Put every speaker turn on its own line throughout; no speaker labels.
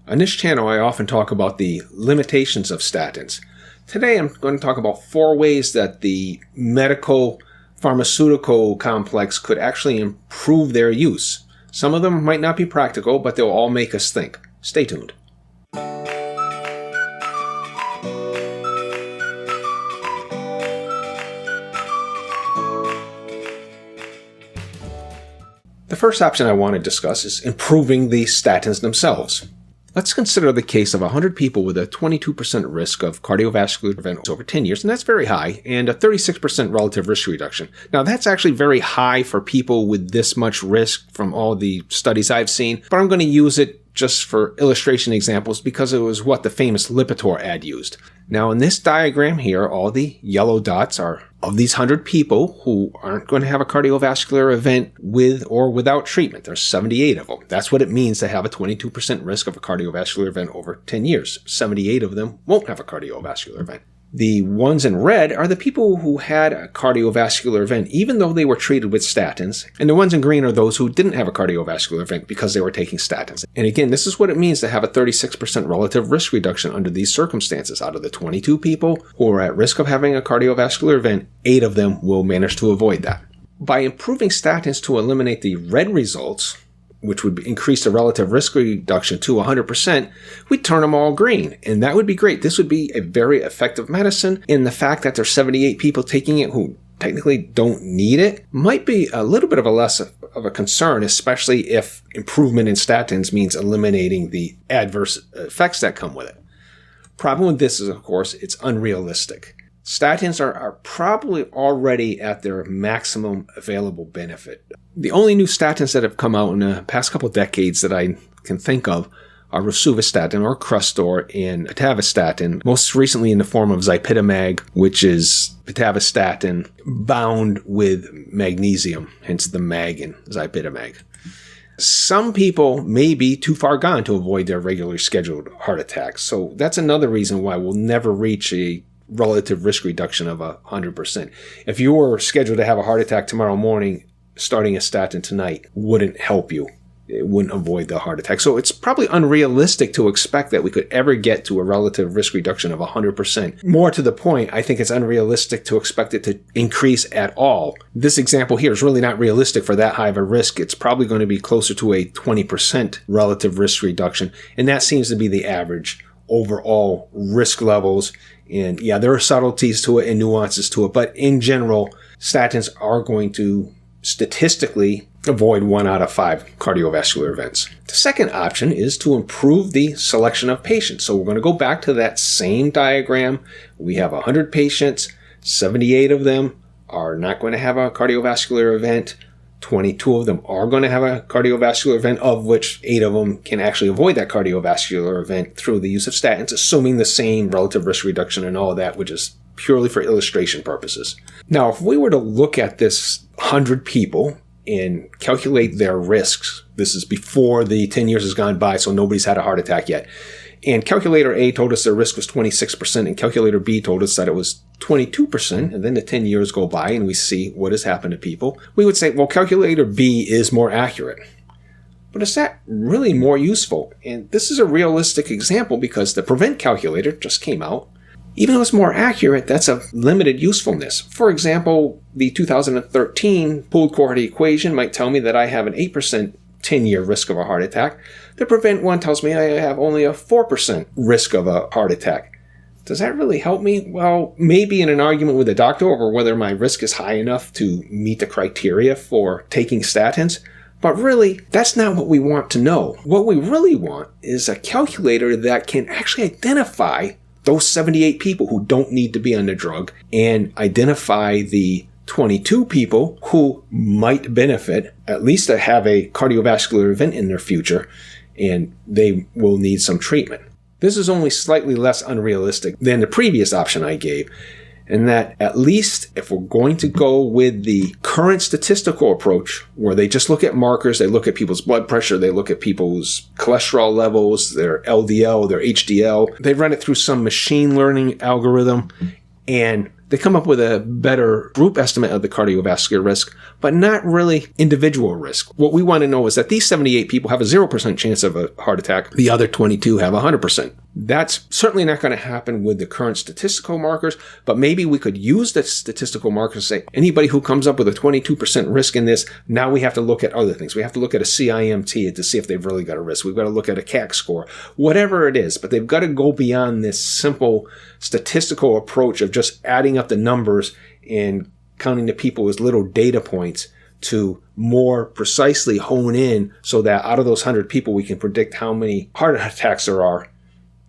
On this channel, I often talk about the limitations of statins. Today, I'm going to talk about 4 ways that the medical pharmaceutical complex could actually improve their use. Some of them might not be practical, but they'll all make us think. Stay tuned. The first option I want to discuss is improving the statins themselves. Let's consider the case of 100 people with a 22% risk of cardiovascular events over 10 years, and that's very high, and a 36% relative risk reduction. Now, that's actually very high for people with this much risk from all the studies I've seen, but I'm going to use it just for illustration examples because it was what the famous Lipitor ad used. Now, in this diagram here, all the yellow dots are of these 100 people who aren't going to have a cardiovascular event with or without treatment. There's 78 of them. That's what it means to have a 22% risk of a cardiovascular event over 10 years. 78 of them won't have a cardiovascular event. The ones in red are the people who had a cardiovascular event, even though they were treated with statins. And the ones in green are those who didn't have a cardiovascular event because they were taking statins. And again, this is what it means to have a 36% relative risk reduction under these circumstances. Out of the 22 people who are at risk of having a cardiovascular event, 8 of them will manage to avoid that. By improving statins to eliminate the red results, which would increase the relative risk reduction to 100%, we'd turn them all green. And that would be great. This would be a very effective medicine. And the fact that there's 78 people taking it who technically don't need it might be a little bit of a less of a concern, especially if improvement in statins means eliminating the adverse effects that come with it. Problem with this is, of course, it's unrealistic. Statins are probably already at their maximum available benefit. The only new statins that have come out in the past couple of decades that I can think of are rosuvastatin or Crestor and pitavastatin, most recently in the form of zypitamag, which is pitavastatin bound with magnesium, hence the mag in zypitamag. Some people may be too far gone to avoid their regularly scheduled heart attacks, so that's another reason why we'll never reach a relative risk reduction of 100%. If you were scheduled to have a heart attack tomorrow morning, starting a statin tonight wouldn't help you. It wouldn't avoid the heart attack. So it's probably unrealistic to expect that we could ever get to a relative risk reduction of 100%. More to the point, I think it's unrealistic to expect it to increase at all. This example here is really not realistic for that high of a risk. It's probably going to be closer to a 20% relative risk reduction, and that seems to be the average overall risk levels. And yeah, there are subtleties to it and nuances to it, but in general, statins are going to statistically avoid 1 out of 5 cardiovascular events. The second option is to improve the selection of patients. So we're going to go back to that same diagram. We have 100 patients, 78 of them are not going to have a cardiovascular event. 22 of them are going to have a cardiovascular event, of which 8 of them can actually avoid that cardiovascular event through the use of statins, assuming the same relative risk reduction and all of that, which is purely for illustration purposes. Now, if we were to look at this 100 people and calculate their risks, this is before the 10 years has gone by, so nobody's had a heart attack yet. And calculator A told us their risk was 26%, and calculator B told us that it was 22%, and then the 10 years go by and we see what has happened to people. We would say, well, calculator B is more accurate. But is that really more useful? And this is a realistic example because the prevent calculator just came out. Even though it's more accurate, that's of limited usefulness. For example, the 2013 pooled cohort equation might tell me that I have an 8% 10-year risk of a heart attack. The prevent one tells me I have only a 4% risk of a heart attack. Does that really help me? Well, maybe in an argument with a doctor over whether my risk is high enough to meet the criteria for taking statins. But really, that's not what we want to know. What we really want is a calculator that can actually identify those 78 people who don't need to be on the drug and identify the 22 people who might benefit, at least to have a cardiovascular event in their future, and they will need some treatment. This is only slightly less unrealistic than the previous option I gave, and that at least if we're going to go with the current statistical approach, where they just look at markers, they look at people's blood pressure, they look at people's cholesterol levels, their LDL, their HDL, they run it through some machine learning algorithm, and They come up with a better group estimate of the cardiovascular risk, but not really individual risk. What we want to know is that these 78 people have a 0% chance of a heart attack. The other 22 have 100%. That's certainly not going to happen with the current statistical markers, but maybe we could use the statistical markers to say anybody who comes up with a 22% risk in this, now we have to look at other things. We have to look at a CIMT to see if they've really got a risk. We've got to look at a CAC score, whatever it is, but they've got to go beyond this simple statistical approach of just adding up the numbers and counting the people as little data points to more precisely hone in so that out of those 100 people, we can predict how many heart attacks there are.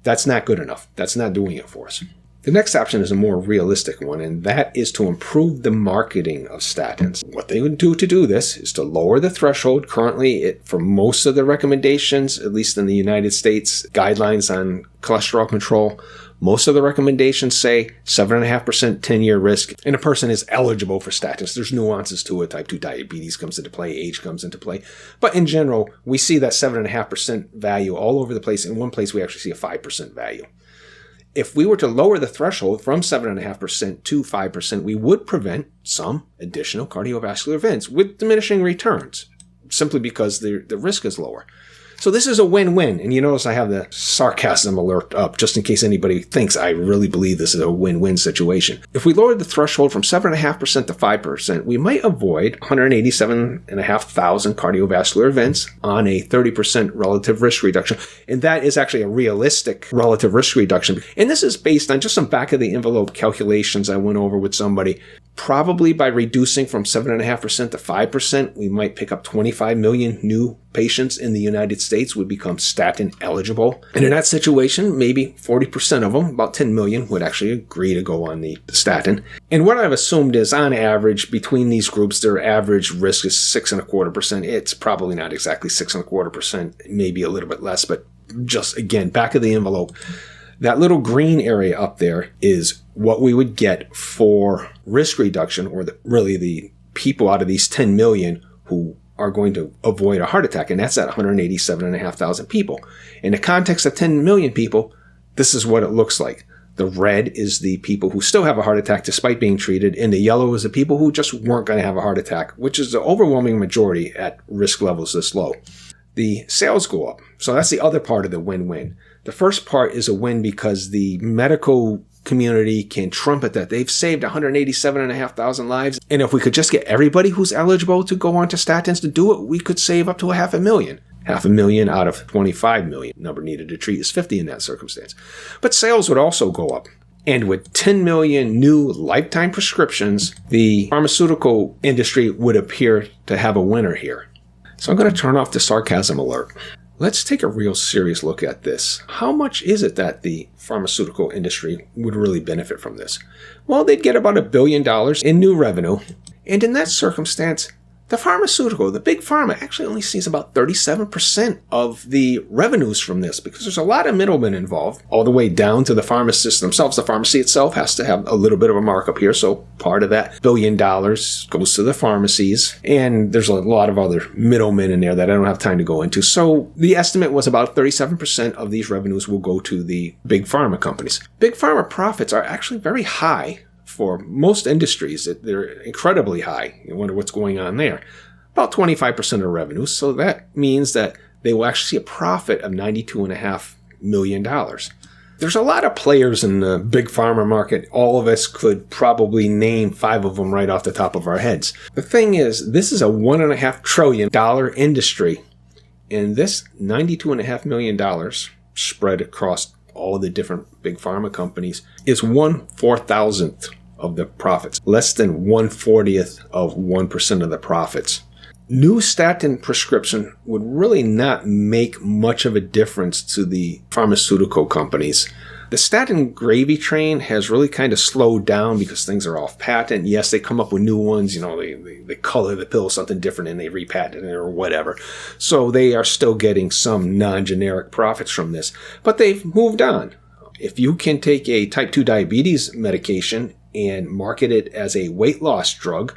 That's not good enough. That's not doing it for us. The next option is a more realistic one, and that is to improve the marketing of statins. What they would do to do this is to lower the threshold. Currently, for most of the recommendations, at least in the United States, guidelines on cholesterol control, most of the recommendations say 7.5% 10-year risk, and a person is eligible for statins. There's nuances to it. Type 2 diabetes comes into play, age comes into play. But in general, we see that 7.5% value all over the place. In one place, we actually see a 5% value. If we were to lower the threshold from 7.5% to 5%, we would prevent some additional cardiovascular events with diminishing returns, simply because the risk is lower. So this is a win-win. And you notice I have the sarcasm alert up just in case anybody thinks I really believe this is a win-win situation. If we lowered the threshold from 7.5% to 5%, we might avoid 187,500 cardiovascular events on a 30% relative risk reduction. And that is actually a realistic relative risk reduction. And this is based on just some back-of-the-envelope calculations I went over with somebody. Probably by reducing from 7.5% to 5%, we might pick up 25 million new patients in the United States would become statin eligible. And in that situation, maybe 40% of them, about 10 million, would actually agree to go on the statin. And what I've assumed is, on average, between these groups, their average risk is 6.25%. It's probably not exactly 6.25%, maybe a little bit less, but just, again, back of the envelope. That little green area up there is what we would get for risk reduction, or really the people out of these 10 million who are going to avoid a heart attack, and that's at 187,500 people. In the context of 10 million people, this is what it looks like. The red is the people who still have a heart attack despite being treated, and the yellow is the people who just weren't going to have a heart attack, which is the overwhelming majority at risk levels this low. The sales go up. So that's the other part of the win-win. The first part is a win because the medical community can trumpet that they've saved 187,500 lives. And if we could just get everybody who's eligible to go on to statins to do it, we could save up to 500,000. 500,000 out of 25 million. Number needed to treat is 50 in that circumstance. But sales would also go up. And with 10 million new lifetime prescriptions, the pharmaceutical industry would appear to have a winner here. So I'm going to turn off the sarcasm alert. Let's take a real serious look at this. How much is it that the pharmaceutical industry would really benefit from this? Well, they'd get about $1 billion in new revenue. And in that circumstance, the big pharma actually only sees about 37% of the revenues from this, because there's a lot of middlemen involved, all the way down to the pharmacists themselves. The pharmacy itself has to have a little bit of a markup here, so part of that $1 billion goes to the pharmacies, and there's a lot of other middlemen in there that I don't have time to go into. So the estimate was about 37% of these revenues will go to the big pharma companies. Big pharma profits are actually very high. For most industries, they're incredibly high. You wonder what's going on there. About 25% of revenue. So that means that they will actually see a profit of $92.5 million. There's a lot of players in the big pharma market. All of us could probably name 5 of them right off the top of our heads. The thing is, this is a $1.5 trillion industry. And this $92.5 million spread across all the different big pharma companies is 1/4,000th of the profits, less than 1/40th of 1% of the profits. New statin prescription would really not make much of a difference to the pharmaceutical companies. The statin gravy train has really kind of slowed down because things are off patent. Yes, they come up with new ones, they color the pill something different and they repatent it or whatever. So they are still getting some non-generic profits from this, but they've moved on. If you can take a type 2 diabetes medication and market it as a weight loss drug,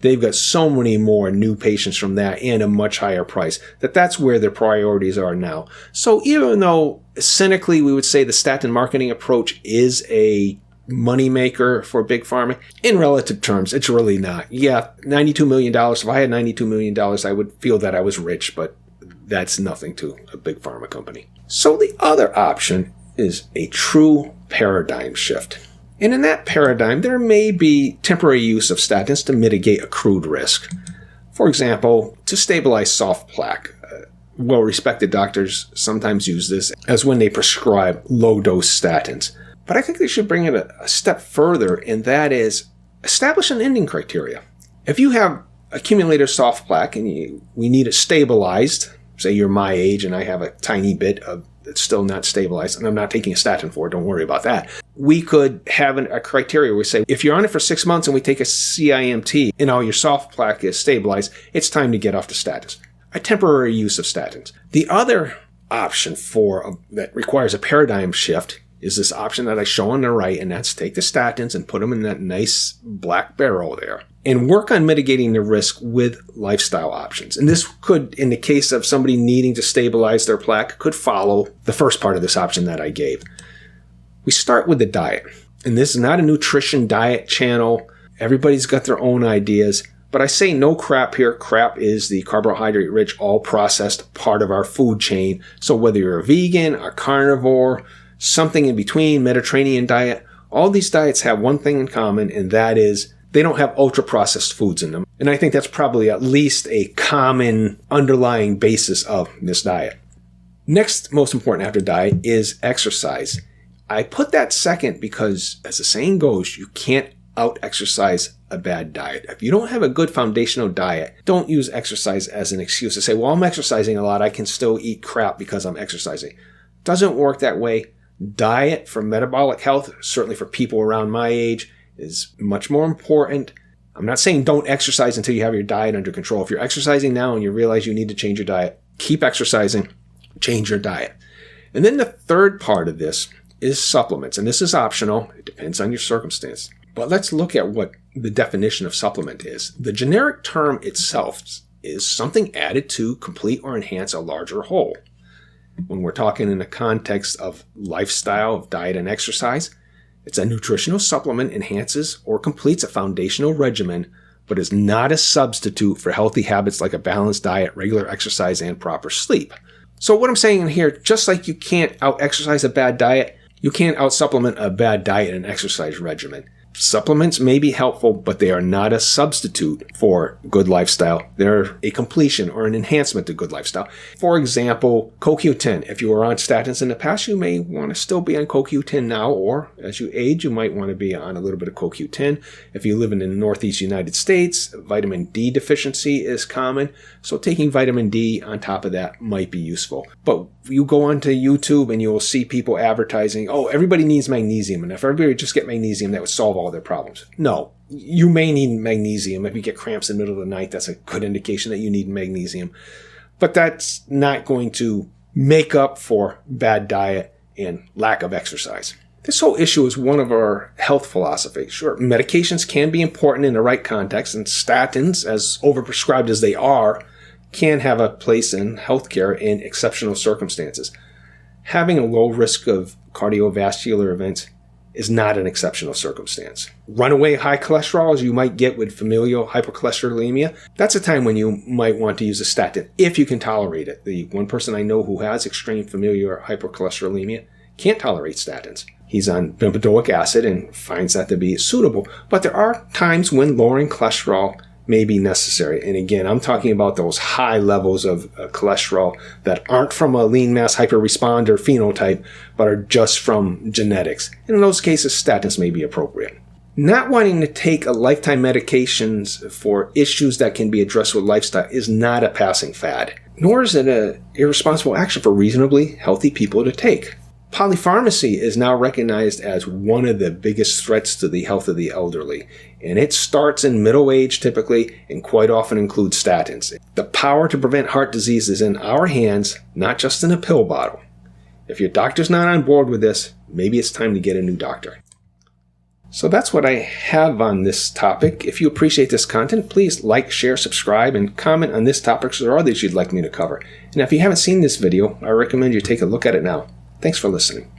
they've got so many more new patients from that and a much higher price that's where their priorities are now. So even though cynically we would say the statin marketing approach is a moneymaker for Big Pharma? In relative terms, it's really not. Yeah, $92 million. If I had $92 million, I would feel that I was rich, but that's nothing to a Big Pharma company. So the other option is a true paradigm shift. And in that paradigm, there may be temporary use of statins to mitigate accrued risk. For example, to stabilize soft plaque. Well-respected doctors sometimes use this as when they prescribe low-dose statins. But I think they should bring it a step further, and that is establish an ending criteria. If you have accumulated soft plaque and we need it stabilized, say you're my age and I have a tiny bit of it's still not stabilized, and I'm not taking a statin for it, don't worry about that. We could have a criteria where we say, if you're on it for 6 months and we take a CIMT and all your soft plaque is stabilized, it's time to get off the statins. A temporary use of statins. The other option that requires a paradigm shift is this option that I show on the right, and that's take the statins and put them in that nice black barrel there and work on mitigating the risk with lifestyle options. And this could, in the case of somebody needing to stabilize their plaque, could follow the first part of this option that I gave. We start with the diet. And this is not a nutrition diet channel. Everybody's got their own ideas. But I say no crap here. Crap is the carbohydrate-rich, all-processed part of our food chain. So whether you're a vegan, a carnivore, something in between, Mediterranean diet, all these diets have one thing in common, and that is they don't have ultra-processed foods in them. And I think that's probably at least a common underlying basis of this diet. Next, most important after diet is exercise. I put that second because, as the saying goes, you can't out-exercise a bad diet. If you don't have a good foundational diet, don't use exercise as an excuse to say, well, I'm exercising a lot, I can still eat crap because I'm exercising. Doesn't work that way. Diet for metabolic health, certainly for people around my age, is much more important. I'm not saying don't exercise until you have your diet under control. If you're exercising now and you realize you need to change your diet, keep exercising, change your diet. And then the third part of this is supplements. And this is optional. It depends on your circumstance. But let's look at what the definition of supplement is. The generic term itself is something added to complete or enhance a larger whole. When we're talking in the context of lifestyle, of diet and exercise, it's a nutritional supplement enhances or completes a foundational regimen, but is not a substitute for healthy habits like a balanced diet, regular exercise, and proper sleep. So what I'm saying in here, just like you can't out-exercise a bad diet, you can't out-supplement a bad diet and exercise regimen. Supplements may be helpful, but they are not a substitute for good lifestyle. They're a completion or an enhancement to good lifestyle. For example, CoQ10. If you were on statins in the past, you may want to still be on CoQ10 now, or as you age, you might want to be on a little bit of CoQ10. If you live in the Northeast United States, vitamin D deficiency is common, so taking vitamin D on top of that might be useful. But you go onto YouTube and you will see people advertising, oh, everybody needs magnesium, and if everybody would just get magnesium, that would solve all their problems. No, you may need magnesium. If you get cramps in the middle of the night, that's a good indication that you need magnesium. But that's not going to make up for bad diet and lack of exercise. This whole issue is one of our health philosophies. Sure, medications can be important in the right context, and statins, as overprescribed as they are, can have a place in healthcare in exceptional circumstances. Having a low risk of cardiovascular events is not an exceptional circumstance. Runaway high cholesterol, as you might get with familial hypercholesterolemia, that's a time when you might want to use a statin if you can tolerate it. The one person I know who has extreme familial hypercholesterolemia can't tolerate statins. He's on bempedoic acid and finds that to be suitable. But there are times when lowering cholesterol may be necessary. And again, I'm talking about those high levels of cholesterol that aren't from a lean mass hyperresponder phenotype, but are just from genetics. And in those cases, statins may be appropriate. Not wanting to take a lifetime medications for issues that can be addressed with lifestyle is not a passing fad, nor is it an irresponsible action for reasonably healthy people to take. Polypharmacy is now recognized as one of the biggest threats to the health of the elderly, and it starts in middle age typically and quite often includes statins. The power to prevent heart disease is in our hands, not just in a pill bottle. If your doctor's not on board with this, maybe it's time to get a new doctor. So that's what I have on this topic. If you appreciate this content, please like, share, subscribe, and comment on this topic or others you'd like me to cover. And if you haven't seen this video, I recommend you take a look at it now. Thanks for listening.